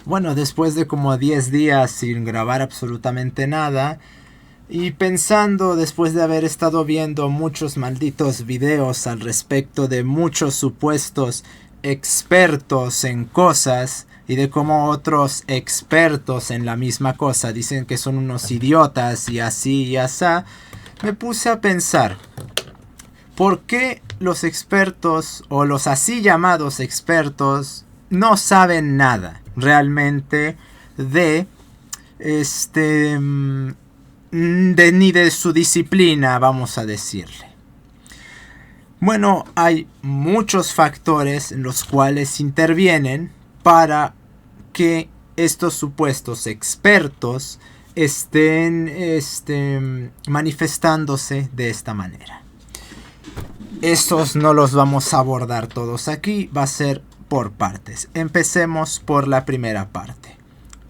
Bueno, después de como 10 días sin grabar absolutamente nada y pensando después de haber estado viendo muchos malditos videos al respecto de muchos supuestos expertos en cosas y de cómo otros expertos en la misma cosa dicen que son unos idiotas y así y asá, me puse a pensar, ¿por qué los expertos o los así llamados expertos no saben nada realmente de ni de su disciplina, vamos a decirle? Bueno, hay muchos factores en los cuales intervienen para que estos supuestos expertos estén manifestándose de esta manera. Estos no los vamos a abordar todos aquí, va a ser por partes. Empecemos por la primera parte,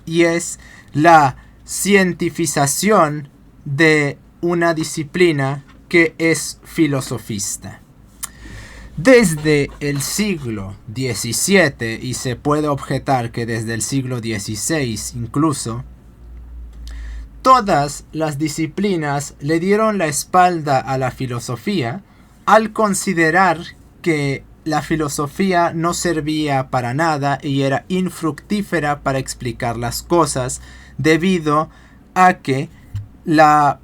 y es la cientificación de una disciplina que es filosofista. Desde el siglo XVII, y se puede objetar que desde el siglo XVI incluso, todas las disciplinas le dieron la espalda a la filosofía al considerar que la filosofía no servía para nada y era infructífera para explicar las cosas, debido a que la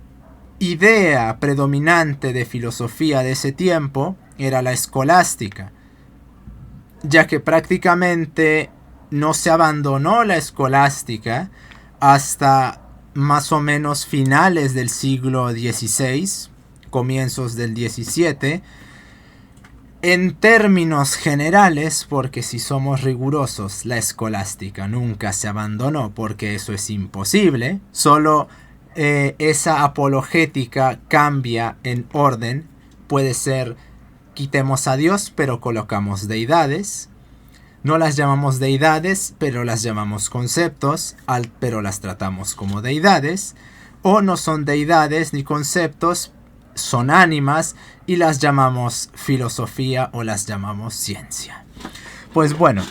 idea predominante de filosofía de ese tiempo era la escolástica, ya que prácticamente no se abandonó la escolástica hasta más o menos finales del siglo XVI, comienzos del XVII, en términos generales, porque si somos rigurosos, la escolástica nunca se abandonó, porque eso es imposible, solo esa apologética cambia en orden, puede ser quitemos a Dios pero colocamos deidades, no las llamamos deidades pero las llamamos conceptos, pero las tratamos como deidades, o no son deidades ni conceptos, son ánimas y las llamamos filosofía o las llamamos ciencia. Pues bueno,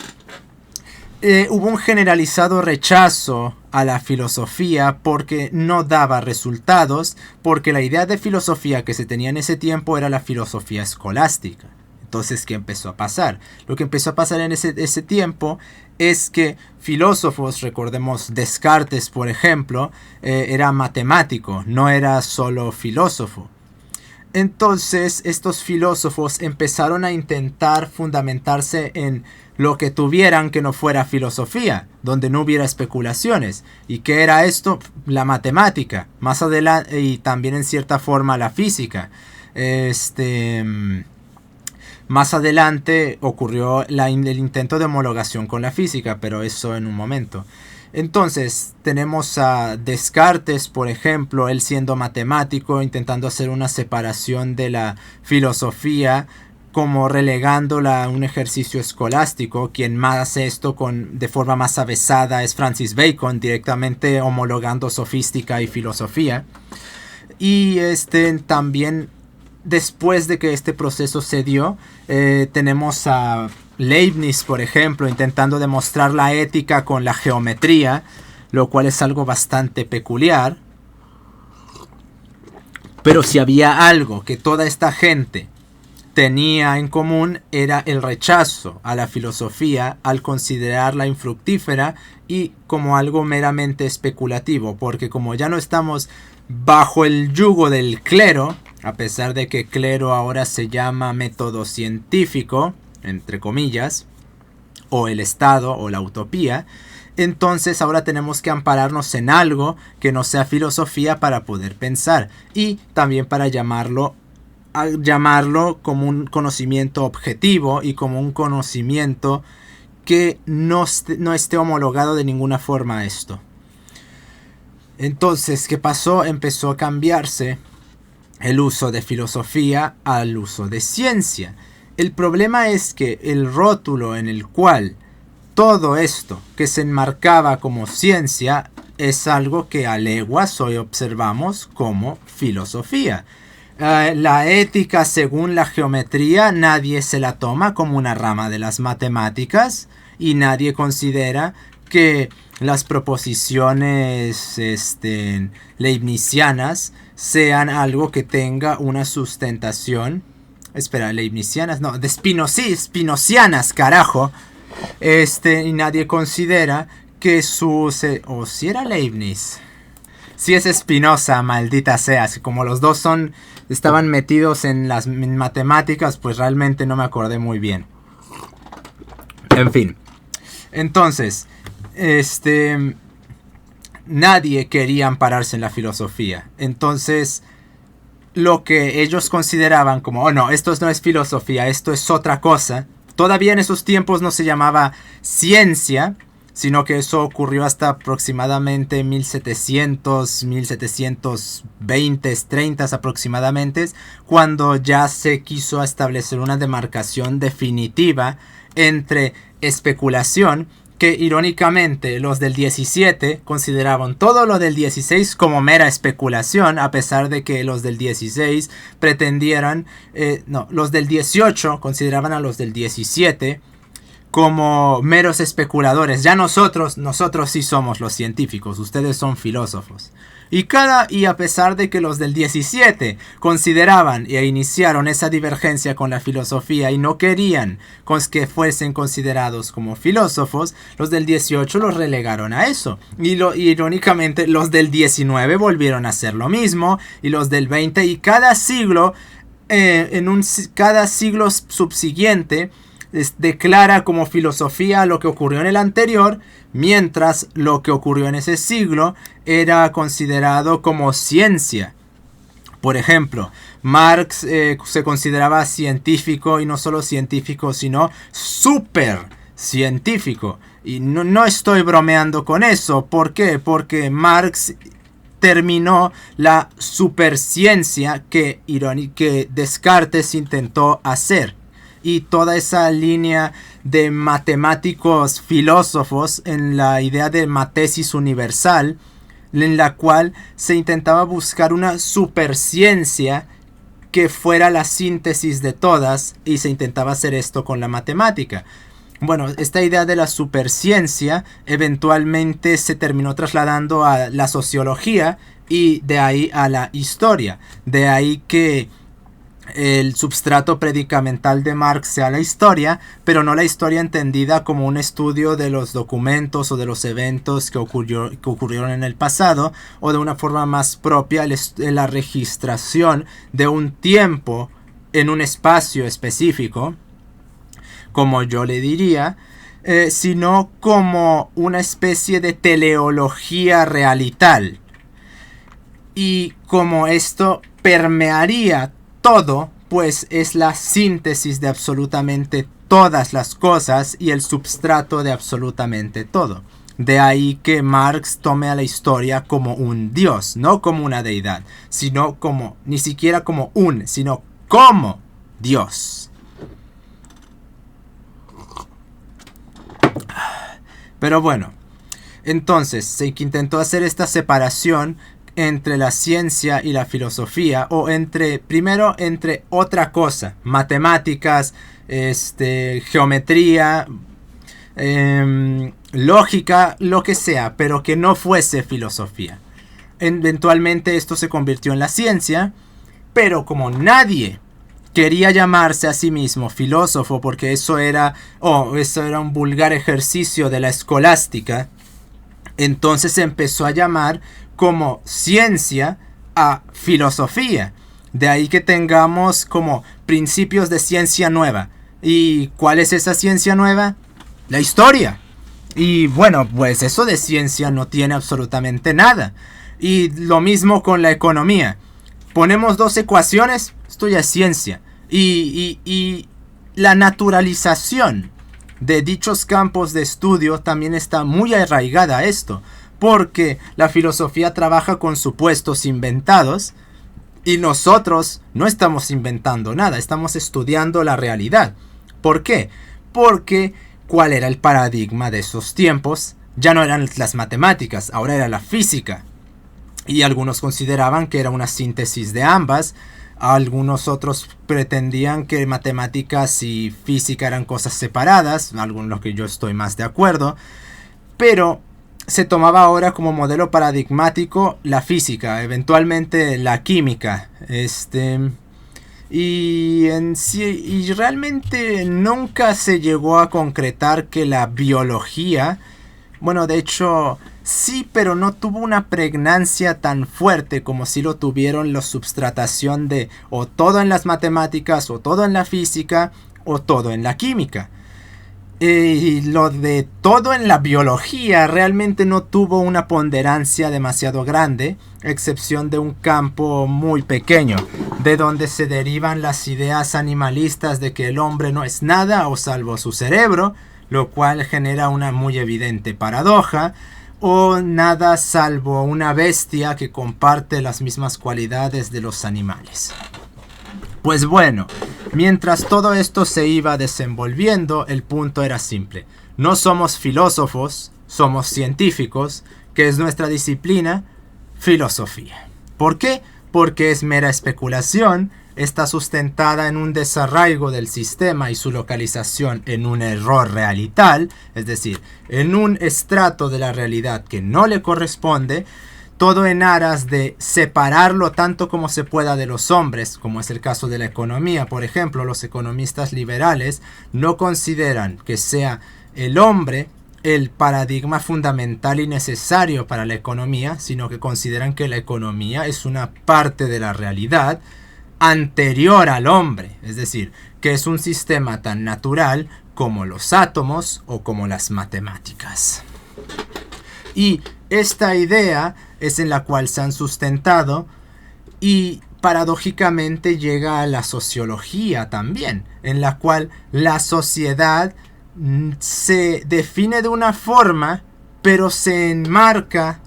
hubo un generalizado rechazo a la filosofía porque no daba resultados, porque la idea de filosofía que se tenía en ese tiempo era la filosofía escolástica. Entonces, ¿qué empezó a pasar? Lo que empezó a pasar en ese tiempo es que filósofos, recordemos Descartes por ejemplo, era matemático, no era solo filósofo. Entonces estos filósofos empezaron a intentar fundamentarse en lo que tuvieran que no fuera filosofía, donde no hubiera especulaciones. ¿Y qué era esto? La matemática, más adelante, y también en cierta forma la física. Más adelante ocurrió el intento de homologación con la física, pero eso en un momento. Entonces tenemos a Descartes, por ejemplo, él siendo matemático, intentando hacer una separación de la filosofía, como relegándola a un ejercicio escolástico. Quien más hace esto de forma más avesada es Francis Bacon, directamente homologando sofística y filosofía. Y también, después de que este proceso se dio, tenemos a Leibniz, por ejemplo, intentando demostrar la ética con la geometría, lo cual es algo bastante peculiar. Pero si había algo que toda esta gente tenía en común, era el rechazo a la filosofía al considerarla infructífera y como algo meramente especulativo, porque como ya no estamos bajo el yugo del clero, a pesar de que clero ahora se llama método científico, entre comillas, o el Estado o la utopía, entonces ahora tenemos que ampararnos en algo que no sea filosofía para poder pensar, y también para llamarlo como un conocimiento objetivo y como un conocimiento que no esté homologado de ninguna forma a esto. Entonces, ¿qué pasó? Empezó a cambiarse el uso de filosofía al uso de ciencia. El problema es que el rótulo en el cual todo esto que se enmarcaba como ciencia es algo que a leguas hoy observamos como filosofía. La ética según la geometría nadie se la toma como una rama de las matemáticas, y nadie considera que las proposiciones leibnizianas sean algo que tenga una sustentación. Espera, leibnizianas, no, de spinozianas, carajo. Y nadie considera que o si era Leibniz. Si es Spinoza, maldita sea. Si como los dos estaban metidos en las matemáticas, pues realmente no me acordé muy bien. En fin. Entonces, nadie quería ampararse en la filosofía. Entonces, lo que ellos consideraban como, oh no, esto no es filosofía, esto es otra cosa. Todavía en esos tiempos no se llamaba ciencia, sino que eso ocurrió hasta aproximadamente 1700, 1720, 30 aproximadamente, cuando ya se quiso establecer una demarcación definitiva entre especulación, que irónicamente los del 17 consideraban todo lo del 16 como mera especulación, a pesar de que los del 16 pretendieran, los del 18 consideraban a los del 17 como meros especuladores. Ya nosotros sí somos los científicos, ustedes son filósofos. Y a pesar de que los del 17 consideraban e iniciaron esa divergencia con la filosofía y no querían que fuesen considerados como filósofos, los del 18 los relegaron a eso. Irónicamente, los del 19 volvieron a hacer lo mismo, y los del 20, y cada siglo, cada siglo subsiguiente, declara como filosofía lo que ocurrió en el anterior, mientras lo que ocurrió en ese siglo era considerado como ciencia. Por ejemplo, Marx se consideraba científico, y no solo científico, sino súper científico. Y no estoy bromeando con eso. ¿Por qué? Porque Marx terminó la superciencia que Descartes intentó hacer. Y toda esa línea de matemáticos filósofos en la idea de matesis universal, en la cual se intentaba buscar una superciencia que fuera la síntesis de todas, y se intentaba hacer esto con la matemática. Bueno, esta idea de la superciencia eventualmente se terminó trasladando a la sociología, y de ahí a la historia. De ahí que el substrato predicamental de Marx sea la historia, pero no la historia entendida como un estudio de los documentos o de los eventos que ocurrieron en el pasado, o de una forma más propia la registración de un tiempo en un espacio específico, como yo le diría, sino como una especie de teleología realital. Y como esto permearía todo, pues es la síntesis de absolutamente todas las cosas y el substrato de absolutamente todo. De ahí que Marx tome a la historia como un dios, no como una deidad, sino como, ni siquiera como sino como Dios. Pero bueno, entonces se intentó hacer esta separación entre la ciencia y la filosofía, o primero entre otra cosa, matemáticas, geometría, lógica, lo que sea, pero que no fuese filosofía. Eventualmente esto se convirtió en la ciencia, pero como nadie quería llamarse a sí mismo filósofo, porque eso era un vulgar ejercicio de la escolástica, entonces se empezó a llamar como ciencia a filosofía. De ahí que tengamos como principios de ciencia nueva. ¿Y cuál es esa ciencia nueva? La historia. Y bueno, pues eso de ciencia no tiene absolutamente nada. Y lo mismo con la economía. Ponemos dos ecuaciones, esto ya es ciencia. Y la naturalización de dichos campos de estudio también está muy arraigada a esto. Porque la filosofía trabaja con supuestos inventados, y nosotros no estamos inventando nada, estamos estudiando la realidad. ¿Por qué? Porque ¿cuál era el paradigma de esos tiempos? Ya no eran las matemáticas, ahora era la física. Y algunos consideraban que era una síntesis de ambas, Algunos otros pretendían que matemáticas y física eran cosas separadas, algunos los que yo estoy más de acuerdo, pero se tomaba ahora como modelo paradigmático la física, eventualmente la química, y realmente nunca se llegó a concretar que la biología, bueno, de hecho sí, pero no tuvo una pregnancia tan fuerte como si lo tuvieron la substratación de o todo en las matemáticas, o todo en la física, o todo en la química. Y lo de todo en la biología realmente no tuvo una ponderancia demasiado grande, excepción de un campo muy pequeño, de donde se derivan las ideas animalistas de que el hombre no es nada o salvo su cerebro, lo cual genera una muy evidente paradoja, o nada salvo una bestia que comparte las mismas cualidades de los animales. Pues bueno, mientras todo esto se iba desenvolviendo, el punto era simple. No somos filósofos, somos científicos, que es nuestra disciplina, filosofía. ¿Por qué? Porque es mera especulación, está sustentada en un desarraigo del sistema y su localización en un error realital, es decir, en un estrato de la realidad que no le corresponde, todo en aras de separarlo tanto como se pueda de los hombres, como es el caso de la economía. Por ejemplo, los economistas liberales no consideran que sea el hombre el paradigma fundamental y necesario para la economía, sino que consideran que la economía es una parte de la realidad anterior al hombre, es decir, que es un sistema tan natural como los átomos o como las matemáticas. Y esta idea es en la cual se han sustentado y paradójicamente llega a la sociología también, en la cual la sociedad se define de una forma, pero se enmarca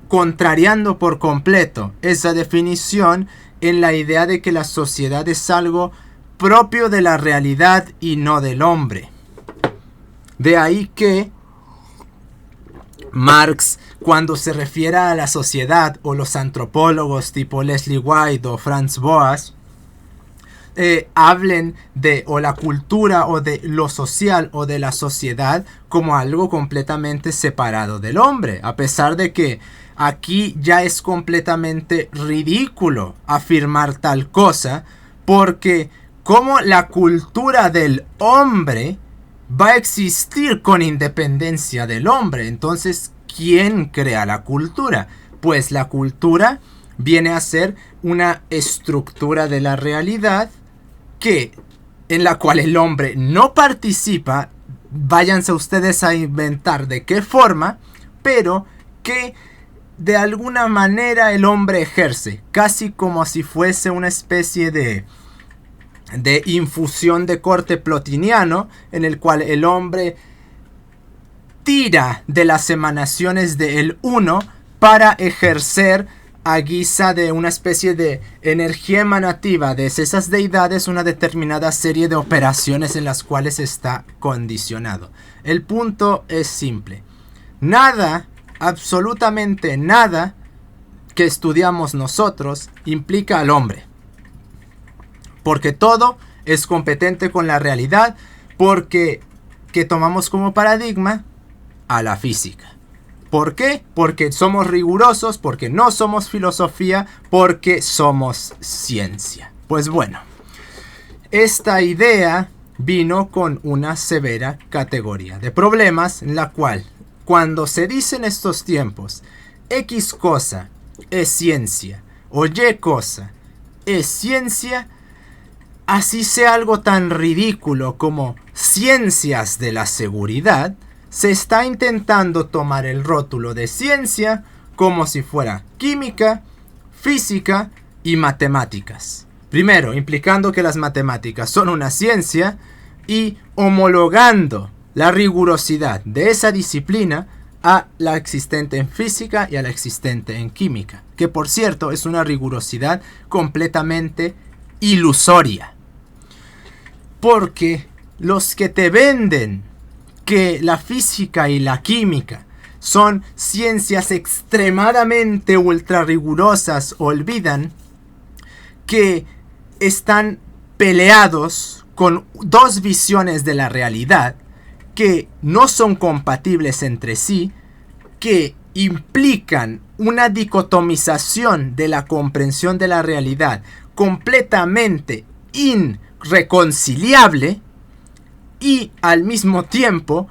contrariando por completo esa definición en la idea de que la sociedad es algo propio de la realidad y no del hombre. De ahí que Marx, cuando se refiere a la sociedad, o los antropólogos tipo Leslie White o Franz Boas, hablen de o la cultura o de lo social o de la sociedad como algo completamente separado del hombre, a pesar de que aquí ya es completamente ridículo afirmar tal cosa, porque como la cultura del hombre va a existir con independencia del hombre. Entonces, ¿quién crea la cultura? Pues la cultura viene a ser una estructura de la realidad en la cual el hombre no participa. Váyanse ustedes a inventar de qué forma, pero que de alguna manera el hombre ejerce, casi como si fuese una especie de infusión de corte plotiniano, en el cual el hombre tira de las emanaciones del uno para ejercer a guisa de una especie de energía emanativa de esas deidades una determinada serie de operaciones en las cuales está condicionado. El punto es simple. Nada, absolutamente nada que estudiamos nosotros implica al hombre. Porque todo es competente con la realidad, porque que tomamos como paradigma a la física. ¿Por qué? Porque somos rigurosos, porque no somos filosofía, porque somos ciencia. Pues bueno, esta idea vino con una severa categoría de problemas, en la cual, cuando se dice en estos tiempos, X cosa es ciencia, o Y cosa es ciencia, así sea algo tan ridículo como ciencias de la seguridad, se está intentando tomar el rótulo de ciencia como si fuera química, física y matemáticas. Primero, implicando que las matemáticas son una ciencia y homologando la rigurosidad de esa disciplina a la existente en física y a la existente en química, que por cierto es una rigurosidad completamente ilusoria. Porque los que te venden que la física y la química son ciencias extremadamente ultra rigurosas olvidan que están peleados con dos visiones de la realidad que no son compatibles entre sí, que implican una dicotomización de la comprensión de la realidad completamente irreconciliable, y al mismo tiempo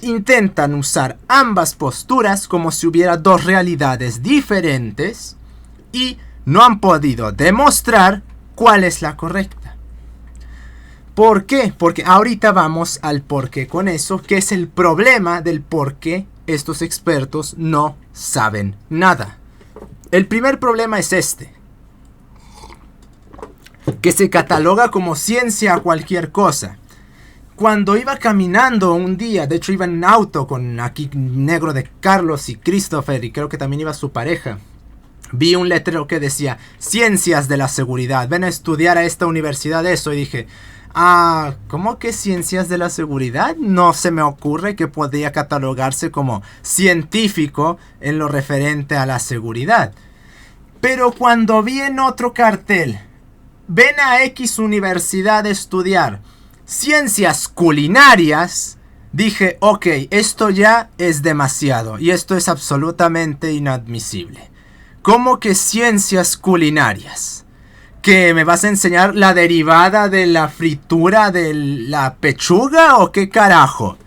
intentan usar ambas posturas como si hubiera dos realidades diferentes y no han podido demostrar cuál es la correcta. ¿Por qué? Porque ahorita vamos al por qué con eso, que es el problema del por qué estos expertos no saben nada. El primer problema es este: que se cataloga como ciencia cualquier cosa. Cuando iba caminando un día, de hecho iba en auto con aquí negro de Carlos y Christopher, y creo que también iba su pareja, vi un letrero que decía Ciencias de la Seguridad, ven a estudiar a esta universidad eso, y dije, ¿cómo que Ciencias de la Seguridad? No se me ocurre que podría catalogarse como científico en lo referente a la seguridad. Pero cuando vi en otro cartel, ven a X universidad a estudiar Ciencias Culinarias, dije, ok, esto ya es demasiado y esto es absolutamente inadmisible. ¿Cómo que Ciencias Culinarias? ¿Que me vas a enseñar la derivada de la fritura de la pechuga o qué carajo?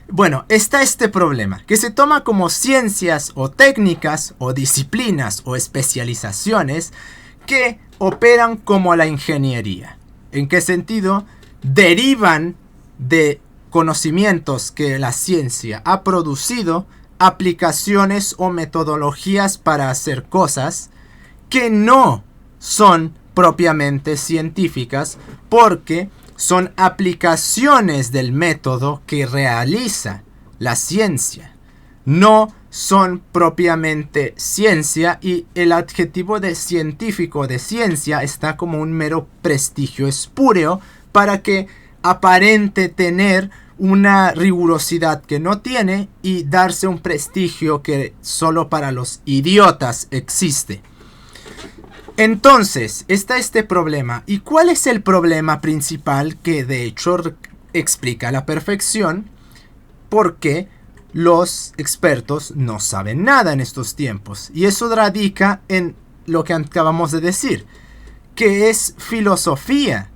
Bueno, está este problema, que se toma como ciencias o técnicas o disciplinas o especializaciones que operan como la ingeniería. ¿En qué sentido? Derivan de conocimientos que la ciencia ha producido, aplicaciones o metodologías para hacer cosas que no son propiamente científicas, porque son aplicaciones del método que realiza la ciencia. No son propiamente ciencia, y el adjetivo de científico de ciencia está como un mero prestigio espúreo para que aparente tener una rigurosidad que no tiene y darse un prestigio que solo para los idiotas existe. Entonces, está este problema. ¿Y cuál es el problema principal que de hecho explica a la perfección por qué los expertos no saben nada en estos tiempos? Y eso radica en lo que acabamos de decir, que es filosofía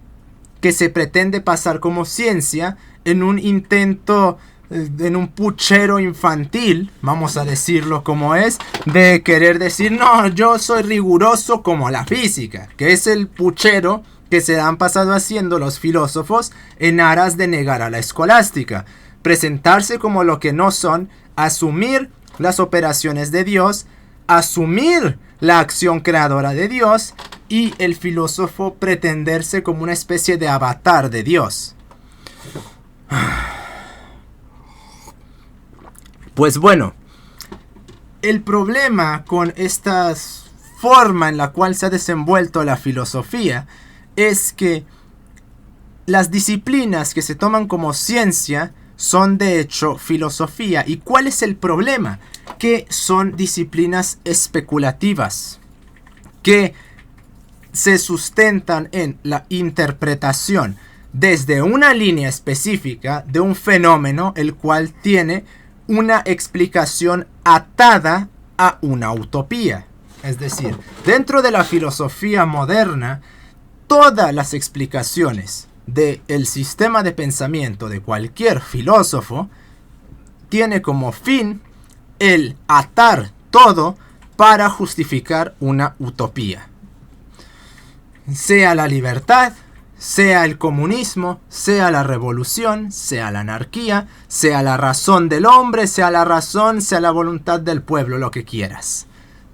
que se pretende pasar como ciencia en un intento, en un puchero infantil, vamos a decirlo como es, de querer decir, no, yo soy riguroso como la física, que es el puchero que se han pasado haciendo los filósofos en aras de negar a la escolástica. Presentarse como lo que no son, asumir las operaciones de Dios, asumir la acción creadora de Dios, y el filósofo pretenderse como una especie de avatar de Dios. Pues bueno, el problema con esta forma en la cual se ha desenvuelto la filosofía es que las disciplinas que se toman como ciencia son de hecho filosofía. ¿Y cuál es el problema? Que son disciplinas especulativas, que se sustentan en la interpretación desde una línea específica de un fenómeno el cual tiene una explicación atada a una utopía. Es decir, dentro de la filosofía moderna, todas las explicaciones del sistema de pensamiento de cualquier filósofo tiene como fin el atar todo para justificar una utopía. Sea la libertad, sea el comunismo, sea la revolución, sea la anarquía, sea la razón del hombre, sea la razón, sea la voluntad del pueblo, lo que quieras.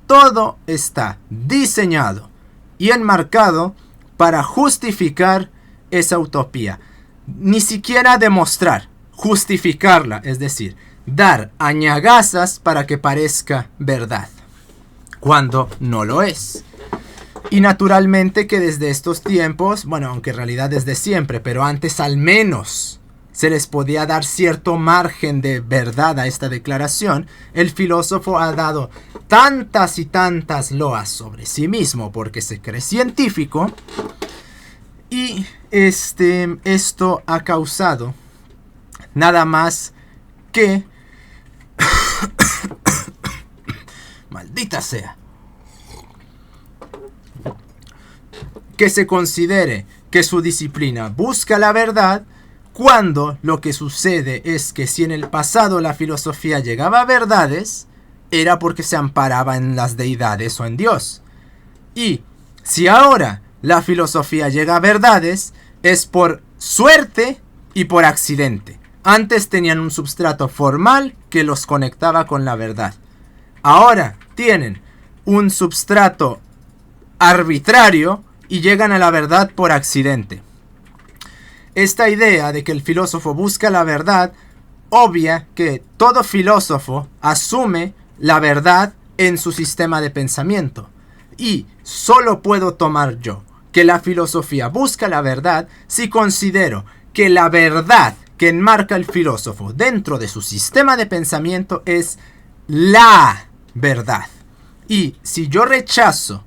Todo está diseñado y enmarcado para justificar esa utopía. Ni siquiera demostrar, justificarla, es decir, dar añagazas para que parezca verdad, cuando no lo es. Y naturalmente que desde estos tiempos, bueno, aunque en realidad desde siempre, pero antes al menos se les podía dar cierto margen de verdad a esta declaración, el filósofo ha dado tantas y tantas loas sobre sí mismo porque se cree científico, y esto ha causado nada más que maldita sea, que se considere que su disciplina busca la verdad, cuando lo que sucede es que si en el pasado la filosofía llegaba a verdades, era porque se amparaba en las deidades o en Dios. Y si ahora la filosofía llega a verdades, es por suerte y por accidente. Antes tenían un substrato formal que los conectaba con la verdad. Ahora tienen un substrato arbitrario y llegan a la verdad por accidente. Esta idea de que el filósofo busca la verdad obvia que todo filósofo asume la verdad en su sistema de pensamiento. Y solo puedo tomar yo que la filosofía busca la verdad si considero que la verdad que enmarca el filósofo dentro de su sistema de pensamiento es la verdad. Y si yo rechazo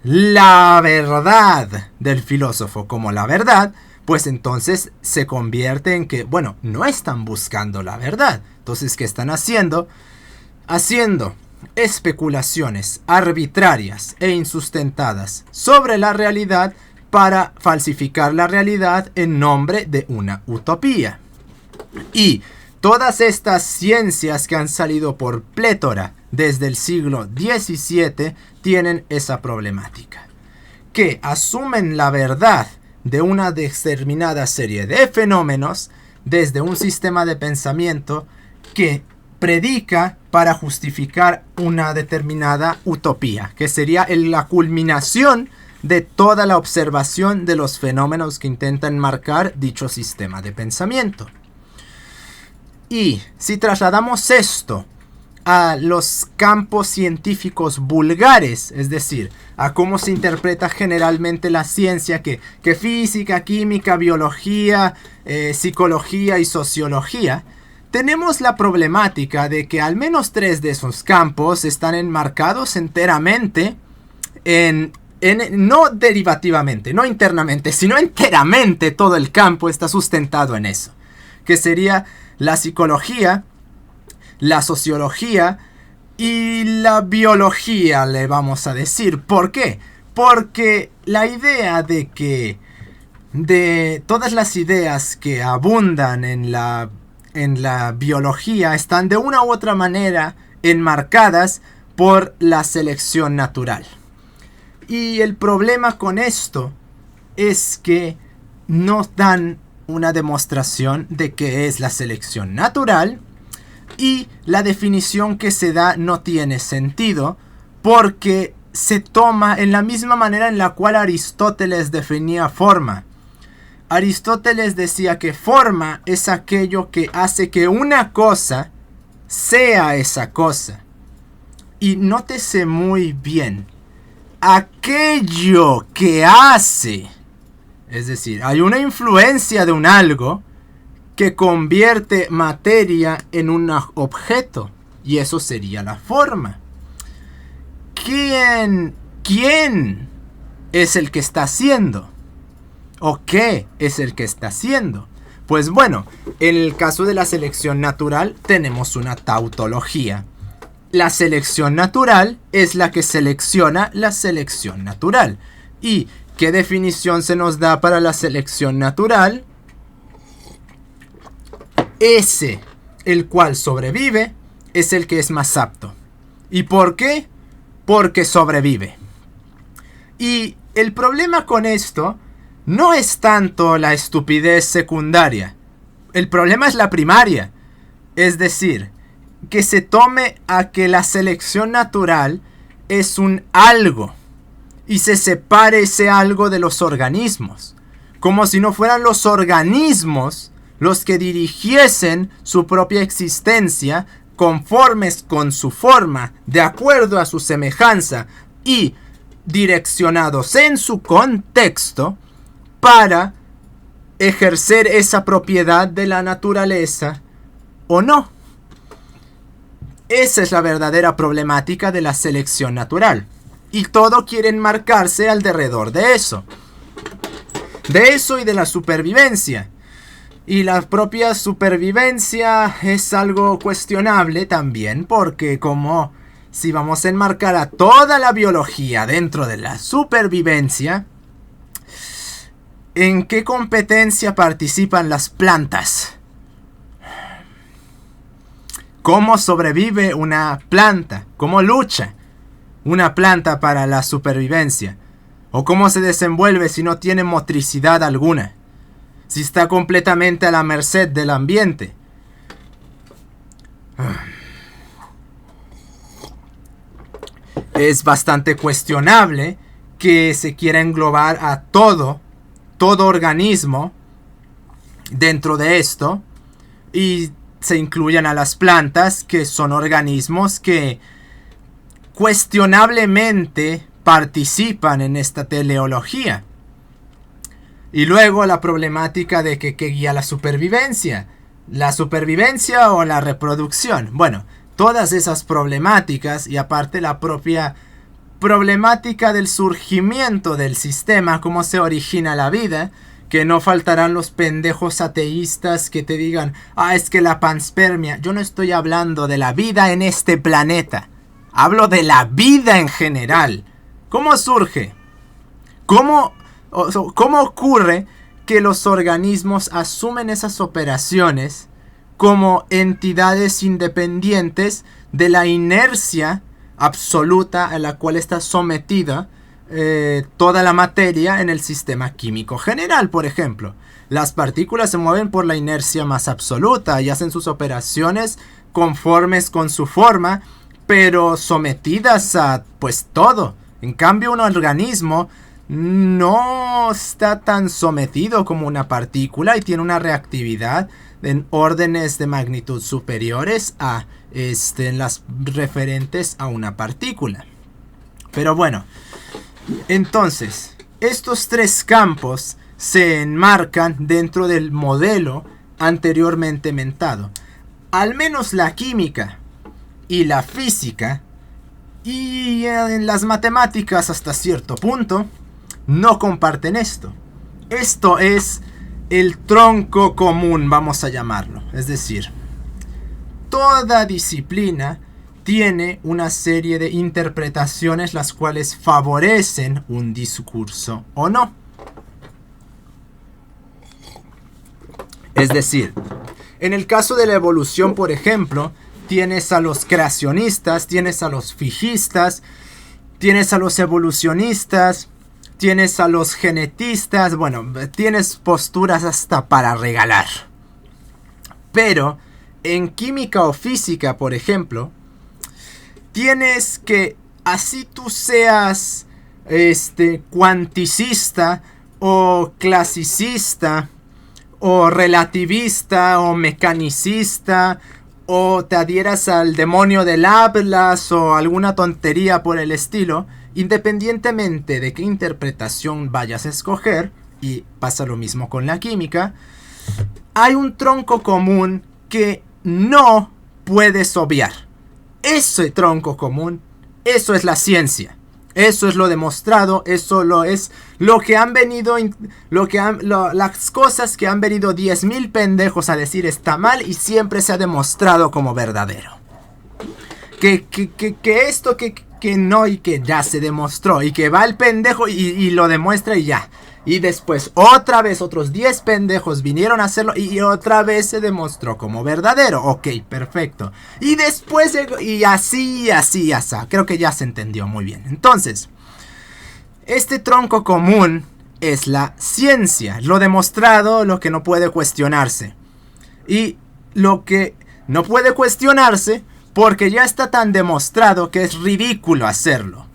la verdad del filósofo como la verdad, pues entonces se convierte en que, bueno, no están buscando la verdad. Entonces, ¿qué están haciendo? Haciendo especulaciones arbitrarias e insustentadas sobre la realidad para falsificar la realidad en nombre de una utopía. Y todas estas ciencias que han salido por plétora desde el siglo XVII tienen esa problemática, que asumen la verdad de una determinada serie de fenómenos desde un sistema de pensamiento que predica para justificar una determinada utopía, que sería la culminación de toda la observación de los fenómenos que intentan marcar dicho sistema de pensamiento. Y si trasladamos esto a los campos científicos vulgares, es decir, a cómo se interpreta generalmente la ciencia, que física, química, biología, psicología y sociología, tenemos la problemática de que al menos 3 de esos campos están enmarcados enteramente no derivativamente, no internamente, sino enteramente todo el campo está sustentado en eso, que sería la psicología, la sociología y la biología, le vamos a decir. ¿Por qué? Porque la idea de que de todas las ideas que abundan en la biología están de una u otra manera enmarcadas por la selección natural. Y el problema con esto es que no dan una demostración de qué es la selección natural, y la definición que se da no tiene sentido porque se toma en la misma manera en la cual Aristóteles definía forma. Aristóteles decía que forma es aquello que hace que una cosa sea esa cosa. Y nótese muy bien, aquello que hace, es decir, hay una influencia de un algo que convierte materia en un objeto, y eso sería la forma. ¿Quién es el que está haciendo? ¿O qué es el que está haciendo? Pues bueno, en el caso de la selección natural tenemos una tautología. La selección natural es la que selecciona la selección natural. ¿Y qué definición se nos da para la selección natural? Ese, el cual sobrevive, es el que es más apto. ¿Y por qué? Porque sobrevive. Y el problema con esto no es tanto la estupidez secundaria. El problema es la primaria. Es decir, que se tome a que la selección natural es un algo y se separe ese algo de los organismos, como si no fueran los organismos los que dirigiesen su propia existencia conformes con su forma, de acuerdo a su semejanza y direccionados en su contexto para ejercer esa propiedad de la naturaleza o no. Esa es la verdadera problemática de la selección natural. Y todo quiere enmarcarse alrededor de eso. De eso y de la supervivencia. Y la propia supervivencia es algo cuestionable también, porque como si vamos a enmarcar a toda la biología dentro de la supervivencia, ¿en qué competencia participan las plantas? ¿Cómo sobrevive una planta? ¿Cómo lucha una planta para la supervivencia? ¿O cómo se desenvuelve si no tiene motricidad alguna? Si está completamente a la merced del ambiente. Es bastante cuestionable que se quiera englobar a todo organismo dentro de esto y se incluyan a las plantas, que son organismos que cuestionablemente participan en esta teleología. Y luego la problemática de que guía la supervivencia o la reproducción. Bueno, todas esas problemáticas, y aparte la propia problemática del surgimiento del sistema, cómo se origina la vida, que no faltarán los pendejos ateístas que te digan, es que la panspermia. Yo no estoy hablando de la vida en este planeta, hablo de la vida en general. ¿Cómo surge? ¿Cómo ocurre que los organismos asumen esas operaciones como entidades independientes de la inercia absoluta a la cual está sometida toda la materia en el sistema químico general? Por ejemplo, las partículas se mueven por la inercia más absoluta y hacen sus operaciones conformes con su forma, pero sometidas a pues todo. En cambio, un organismo no está tan sometido como una partícula y tiene una reactividad en órdenes de magnitud superiores a las referentes a una partícula. Pero bueno, entonces, estos tres campos se enmarcan dentro del modelo anteriormente mentado. Al menos la química y la física, y en las matemáticas hasta cierto punto, no comparten esto. Esto es el tronco común, vamos a llamarlo. Es decir, toda disciplina tiene una serie de interpretaciones las cuales favorecen un discurso o no. Es decir, en el caso de la evolución, por ejemplo, tienes a los creacionistas, tienes a los fijistas, tienes a los evolucionistas, tienes a los genetistas, bueno, tienes posturas hasta para regalar. Pero en química o física, por ejemplo, tienes que, así tú seas cuanticista o clasicista o relativista o mecanicista, o te adhieras al demonio del Laplace o alguna tontería por el estilo, independientemente de qué interpretación vayas a escoger, y pasa lo mismo con la química, hay un tronco común que no puedes obviar. Ese tronco común, eso es la ciencia. Eso es lo demostrado, eso lo es lo que han venido, las cosas que han venido 10,000 pendejos a decir está mal y siempre se ha demostrado como verdadero. Que esto, que no, y que ya se demostró, y que va el pendejo y lo demuestra y ya. Y después otra vez otros 10 pendejos vinieron a hacerlo y otra vez se demostró como verdadero. Ok, perfecto. Y después, y así. Creo que ya se entendió muy bien. Entonces, este tronco común es la ciencia. Lo demostrado, lo que no puede cuestionarse. Y lo que no puede cuestionarse porque ya está tan demostrado que es ridículo hacerlo.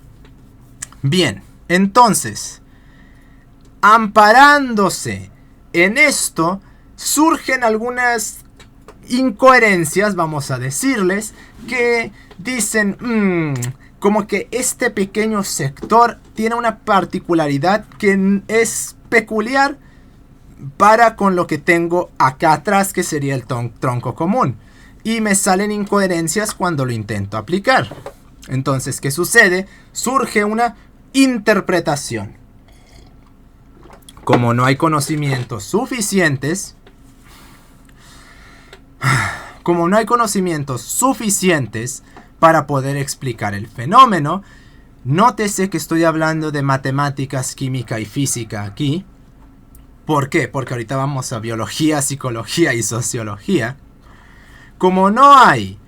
Bien, entonces, amparándose en esto, surgen algunas incoherencias, vamos a decirles, que dicen, como que este pequeño sector tiene una particularidad que es peculiar, para con lo que tengo acá atrás, que sería el tronco común. Y me salen incoherencias cuando lo intento aplicar. Entonces, ¿qué sucede? Surge una interpretación. Como no hay conocimientos suficientes, para poder explicar el fenómeno, nótese que estoy hablando de matemáticas, química y física aquí. ¿Por qué? Porque ahorita vamos a biología, psicología y sociología. Como no hay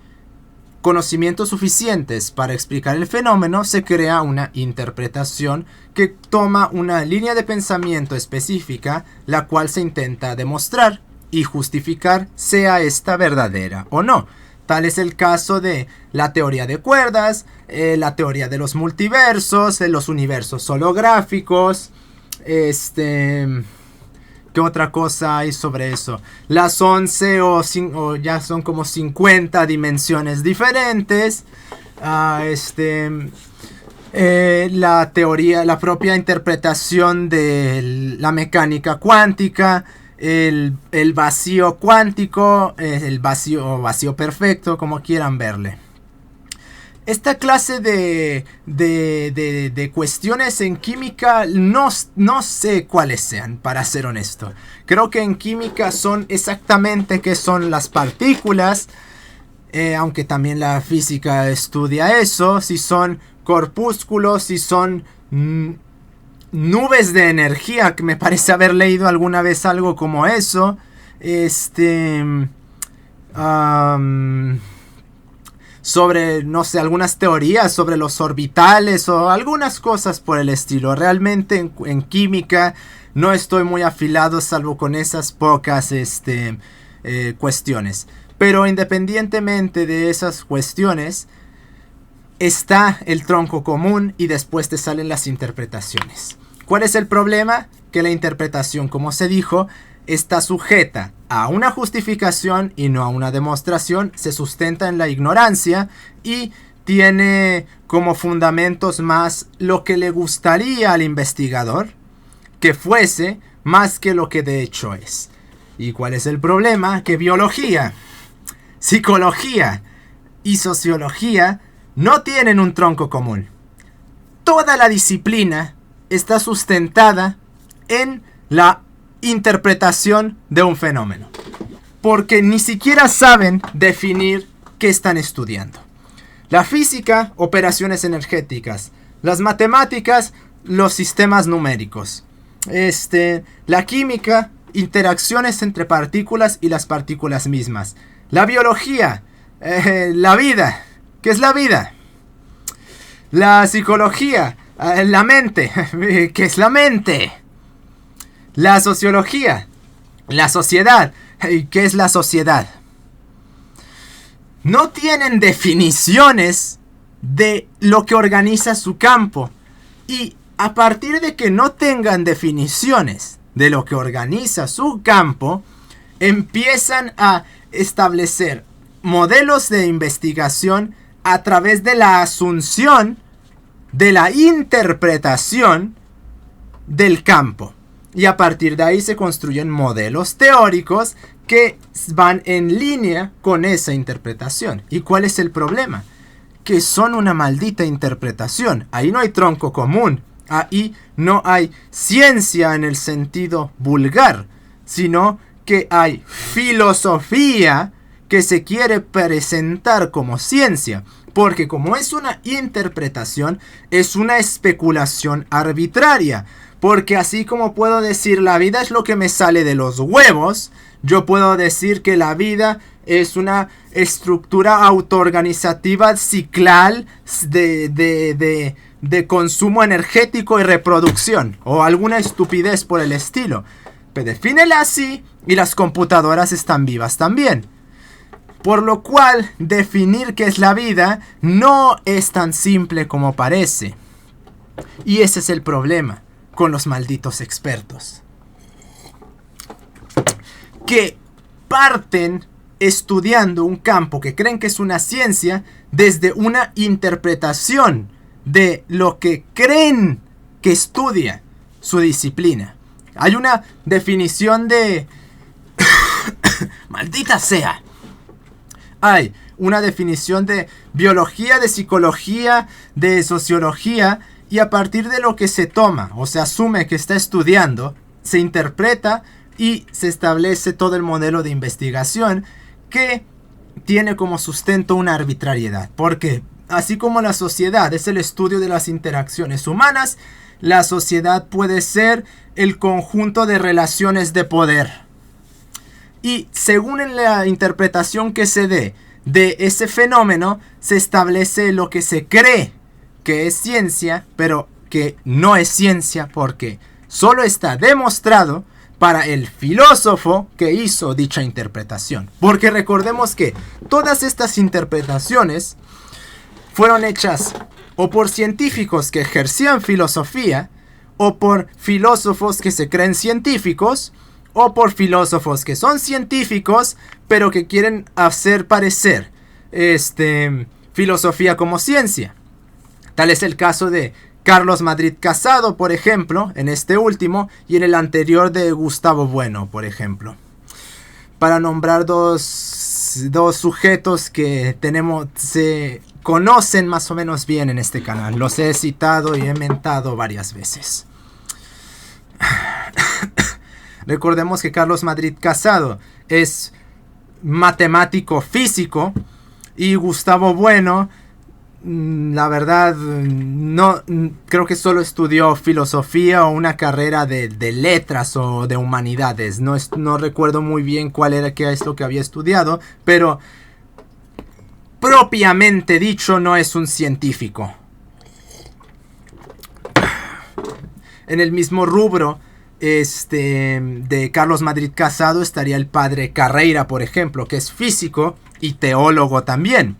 conocimientos suficientes para explicar el fenómeno, se crea una interpretación que toma una línea de pensamiento específica, la cual se intenta demostrar y justificar, sea esta verdadera o no. Tal es el caso de la teoría de cuerdas, la teoría de los multiversos, de los universos holográficos, ¿qué otra cosa hay sobre eso? Las 11 o ya son como 50 dimensiones diferentes. La teoría, la propia interpretación de la mecánica cuántica, el vacío cuántico, el vacío perfecto, como quieran verle. Esta clase de cuestiones en química no sé cuáles sean, para ser honesto. Creo que en química son exactamente qué son las partículas, aunque también la física estudia eso, si son corpúsculos, si son nubes de energía, que me parece haber leído alguna vez algo como eso. Sobre, no sé, algunas teorías sobre los orbitales o algunas cosas por el estilo. Realmente en química no estoy muy afilado, salvo con esas pocas cuestiones. Pero independientemente de esas cuestiones, está el tronco común y después te salen las interpretaciones. ¿Cuál es el problema? Que la interpretación, como se dijo, está sujeta a una justificación y no a una demostración, se sustenta en la ignorancia y tiene como fundamentos más lo que le gustaría al investigador que fuese, más que lo que de hecho es. ¿Y cuál es el problema? Que biología, psicología y sociología no tienen un tronco común. Toda la disciplina está sustentada en la interpretación de un fenómeno, porque ni siquiera saben definir qué están estudiando. La física, operaciones energéticas; las matemáticas, los sistemas numéricos; la química, interacciones entre partículas y las partículas mismas; la biología, la vida. ¿Qué es la vida? La psicología, la mente. ¿Qué es la mente? La sociología, la sociedad. ¿Qué es la sociedad? No tienen definiciones de lo que organiza su campo. Y a partir de que no tengan definiciones de lo que organiza su campo, empiezan a establecer modelos de investigación a través de la asunción de la interpretación del campo. Y a partir de ahí se construyen modelos teóricos que van en línea con esa interpretación. ¿Y cuál es el problema? Que son una maldita interpretación. Ahí no hay tronco común. Ahí no hay ciencia en el sentido vulgar, sino que hay filosofía que se quiere presentar como ciencia. Porque como es una interpretación, es una especulación arbitraria. Porque así como puedo decir la vida es lo que me sale de los huevos, yo puedo decir que la vida es una estructura autoorganizativa ciclal de consumo energético y reproducción, o alguna estupidez por el estilo. Pero defínela así y las computadoras están vivas también. Por lo cual, definir qué es la vida no es tan simple como parece. Y ese es el problema con los malditos expertos, que parten estudiando un campo que creen que es una ciencia desde una interpretación de lo que creen que estudia su disciplina. Hay una definición de... ¡Maldita sea! Hay una definición de biología, de psicología, de sociología, y a partir de lo que se toma o se asume que está estudiando, se interpreta y se establece todo el modelo de investigación que tiene como sustento una arbitrariedad. Porque así como la sociedad es el estudio de las interacciones humanas, la sociedad puede ser el conjunto de relaciones de poder. Y según en la interpretación que se dé de ese fenómeno, se establece lo que se cree que es ciencia, pero que no es ciencia porque solo está demostrado para el filósofo que hizo dicha interpretación. Porque recordemos que todas estas interpretaciones fueron hechas o por científicos que ejercían filosofía, o por filósofos que se creen científicos, o por filósofos que son científicos, pero que quieren hacer parecer filosofía como ciencia. Tal es el caso de Carlos Madrid Casado, por ejemplo, en este último, y en el anterior de Gustavo Bueno, por ejemplo. Para nombrar dos sujetos que se conocen más o menos bien en este canal. Los he citado y he mentado varias veces. Recordemos que Carlos Madrid Casado es matemático físico y Gustavo Bueno, la verdad, no creo que solo estudió filosofía o una carrera de letras o de humanidades. No recuerdo muy bien qué es lo que había estudiado, pero propiamente dicho no es un científico. En el mismo rubro de Carlos Madrid Casado estaría el padre Carreira, por ejemplo, que es físico y teólogo también.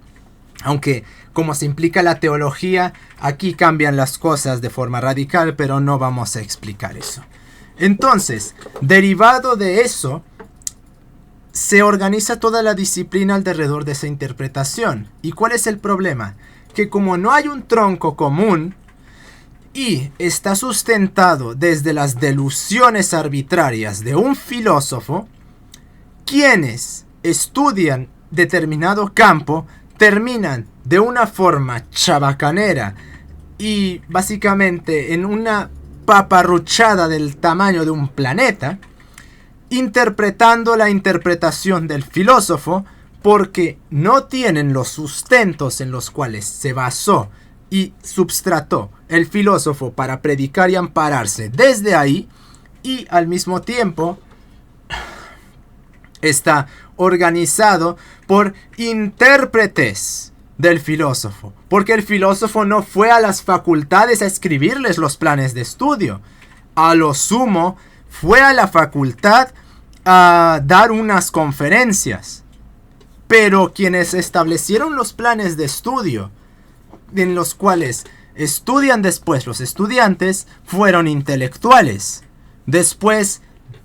Aunque como se implica la teología, aquí cambian las cosas de forma radical, pero no vamos a explicar eso. Entonces, derivado de eso, se organiza toda la disciplina alrededor de esa interpretación. ¿Y cuál es el problema? Que como no hay un tronco común y está sustentado desde las delusiones arbitrarias de un filósofo, quienes estudian determinado campo terminan de una forma chabacanera y básicamente en una paparruchada del tamaño de un planeta, interpretando la interpretación del filósofo porque no tienen los sustentos en los cuales se basó y substrató el filósofo para predicar y ampararse desde ahí, y al mismo tiempo está organizado por intérpretes del filósofo, porque el filósofo no fue a las facultades a escribirles los planes de estudio. A lo sumo fue a la facultad a dar unas conferencias, pero quienes establecieron los planes de estudio en los cuales estudian después los estudiantes fueron intelectuales. Después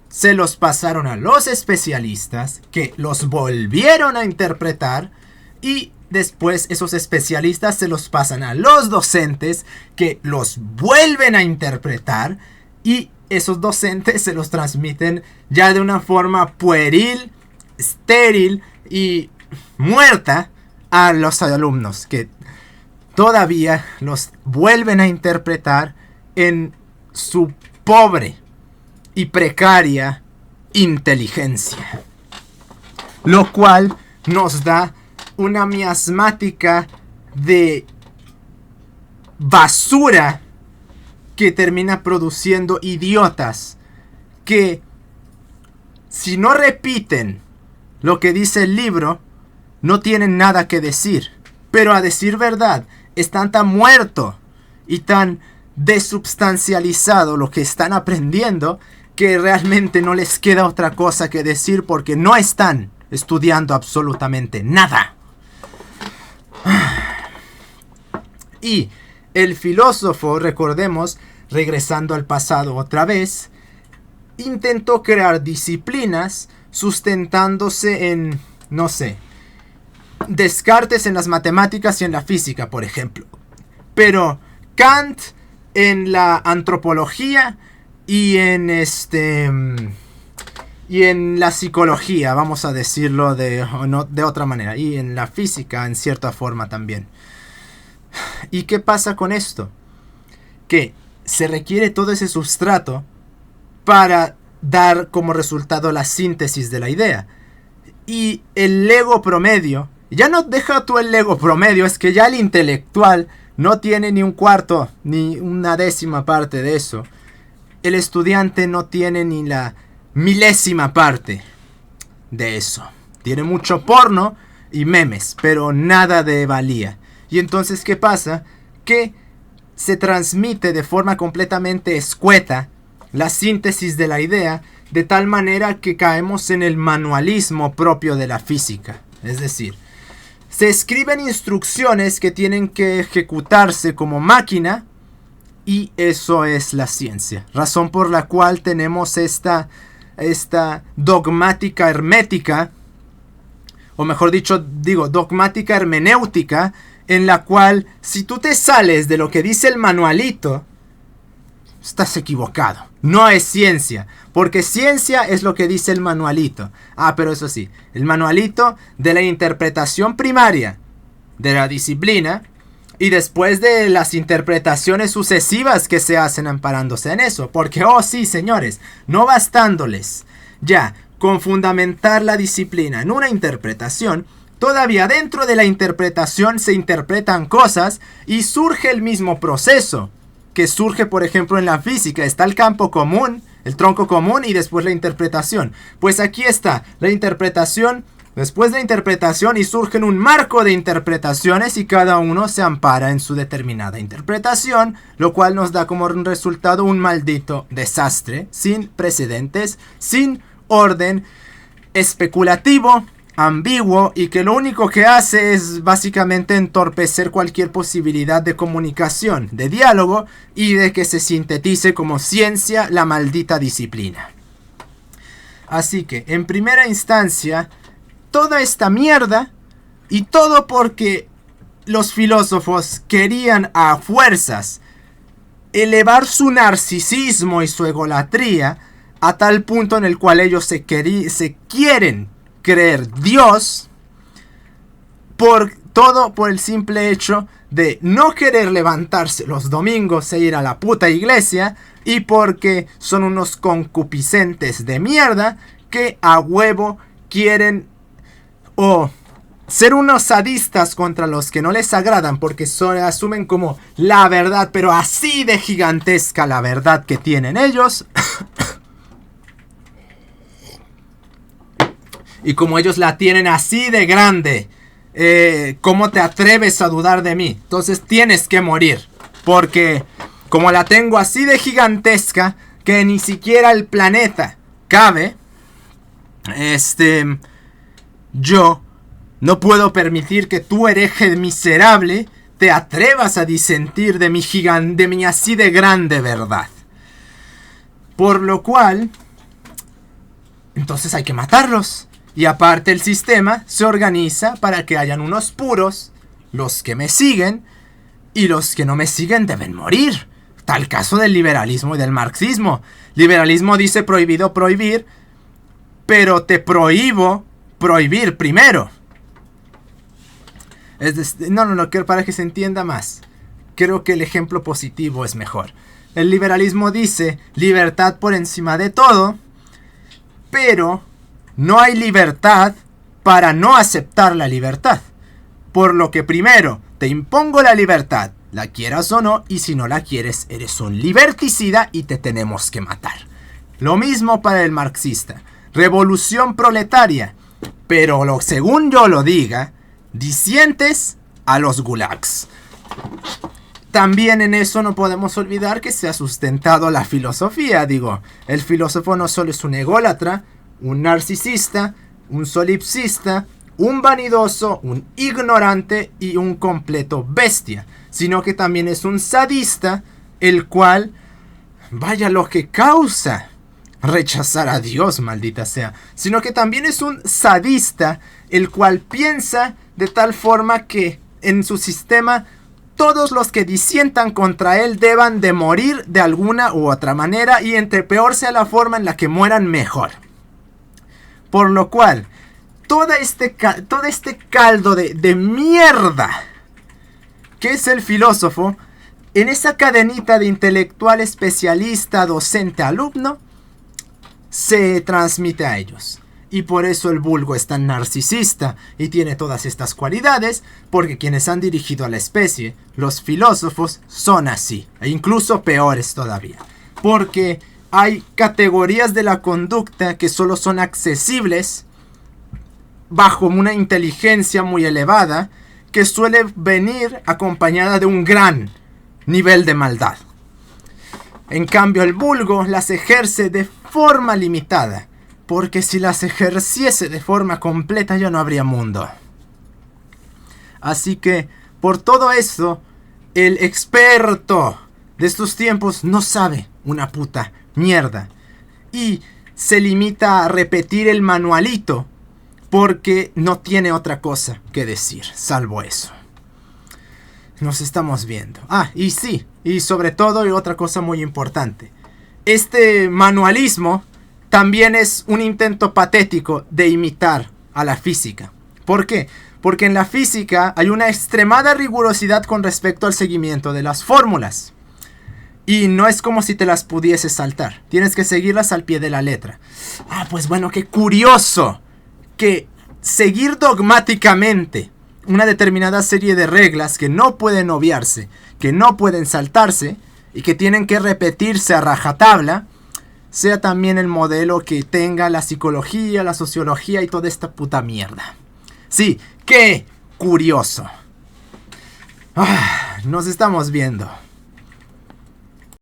se los pasaron a los especialistas, que los volvieron a interpretar, y después esos especialistas se los pasan a los docentes, que los vuelven a interpretar, y esos docentes se los transmiten ya de una forma pueril, estéril y muerta a los alumnos, que todavía los vuelven a interpretar en su pobre y precaria inteligencia, lo cual nos da una miasmática de basura que termina produciendo idiotas que, si no repiten lo que dice el libro, no tienen nada que decir. Pero a decir verdad, están tan muerto y tan desubstancializado lo que están aprendiendo que realmente no les queda otra cosa que decir porque no están estudiando absolutamente nada. Y el filósofo, recordemos, regresando al pasado otra vez, intentó crear disciplinas sustentándose en, no sé, Descartes en las matemáticas y en la física, por ejemplo. Pero Kant en la antropología y en y en la psicología, vamos a decirlo de otra manera, y en la física en cierta forma también. ¿Y qué pasa con esto? Que se requiere todo ese sustrato para dar como resultado la síntesis de la idea. Y el Lego promedio, ya no deja tú el Lego promedio, es que ya el intelectual no tiene ni un cuarto, ni una décima parte de eso. El estudiante no tiene ni la milésima parte de eso. Tiene mucho porno y memes, pero nada de valía. Y entonces, ¿qué pasa? Que se transmite de forma completamente escueta la síntesis de la idea, de tal manera que caemos en el manualismo propio de la física. Es decir, se escriben instrucciones que tienen que ejecutarse como máquina, y eso es la ciencia. Razón por la cual tenemos esta dogmática hermética, o mejor dicho, dogmática hermenéutica, en la cual si tú te sales de lo que dice el manualito, estás equivocado. No es ciencia, porque ciencia es lo que dice el manualito. Pero eso sí, el manualito de la interpretación primaria de la disciplina, y después de las interpretaciones sucesivas que se hacen amparándose en eso. Porque, sí, señores, no bastándoles ya con fundamentar la disciplina en una interpretación, todavía dentro de la interpretación se interpretan cosas y surge el mismo proceso que surge, por ejemplo, en la física. Está el campo común, el tronco común, y después la interpretación. Pues aquí está la interpretación, después de la interpretación, y surgen un marco de interpretaciones, y cada uno se ampara en su determinada interpretación, lo cual nos da como resultado un maldito desastre, sin precedentes, sin orden, especulativo, ambiguo, y que lo único que hace es básicamente entorpecer cualquier posibilidad de comunicación, de diálogo, y de que se sintetice como ciencia la maldita disciplina. Así que, en primera instancia, toda esta mierda, y todo porque los filósofos querían a fuerzas elevar su narcisismo y su egolatría a tal punto en el cual ellos se quieren creer Dios, por el simple hecho de no querer levantarse los domingos e ir a la puta iglesia, y porque son unos concupiscentes de mierda que a huevo quieren ser unos sadistas contra los que no les agradan, porque asumen como la verdad, pero así de gigantesca la verdad que tienen ellos. Y como ellos la tienen así de grande, ¿cómo te atreves a dudar de mí? Entonces tienes que morir, porque como la tengo así de gigantesca que ni siquiera el planeta cabe, yo no puedo permitir que tú, hereje miserable, te atrevas a disentir de mi así de grande verdad. Por lo cual, entonces hay que matarlos. Y aparte el sistema se organiza para que hayan unos puros, los que me siguen, y los que no me siguen deben morir. Tal caso del liberalismo y del marxismo. Liberalismo dice prohibido prohibir, pero te prohíbo prohibir primero. No, para que se entienda más. Creo que el ejemplo positivo es mejor. El liberalismo dice libertad por encima de todo, pero no hay libertad para no aceptar la libertad. Por lo que primero te impongo la libertad, la quieras o no, y si no la quieres eres un liberticida y te tenemos que matar. Lo mismo para el marxista. Revolución proletaria, pero según yo lo diga, disientes a los gulags. También en eso no podemos olvidar que se ha sustentado la filosofía. El filósofo no solo es un ególatra, un narcisista, un solipsista, un vanidoso, un ignorante y un completo bestia, sino que también es un sadista, el cual, vaya lo que causa rechazar a Dios, maldita sea, sino que también es un sadista, el cual piensa de tal forma que en su sistema todos los que disientan contra él deban de morir de alguna u otra manera, y entre peor sea la forma en la que mueran, mejor. Por lo cual, todo este caldo de mierda que es el filósofo, en esa cadenita de intelectual, especialista, docente, alumno, se transmite a ellos. Y por eso el vulgo es tan narcisista y tiene todas estas cualidades, porque quienes han dirigido a la especie, los filósofos, son así, e incluso peores todavía. Porque hay categorías de la conducta que solo son accesibles bajo una inteligencia muy elevada, que suele venir acompañada de un gran nivel de maldad. En cambio, el vulgo las ejerce de forma limitada, porque si las ejerciese de forma completa ya no habría mundo. Así que, por todo eso, el experto de estos tiempos no sabe una puta mierda. Y se limita a repetir el manualito, porque no tiene otra cosa que decir, salvo eso. Nos estamos viendo. Y sí, y sobre todo, y otra cosa muy importante. Este manualismo también es un intento patético de imitar a la física. ¿Por qué? Porque en la física hay una extremada rigurosidad con respecto al seguimiento de las fórmulas. Y no es como si te las pudieses saltar. Tienes que seguirlas al pie de la letra. Pues bueno, qué curioso que seguir dogmáticamente una determinada serie de reglas que no pueden obviarse, que no pueden saltarse y que tienen que repetirse a rajatabla, sea también el modelo que tenga la psicología, la sociología y toda esta puta mierda. Sí, qué curioso. Nos estamos viendo.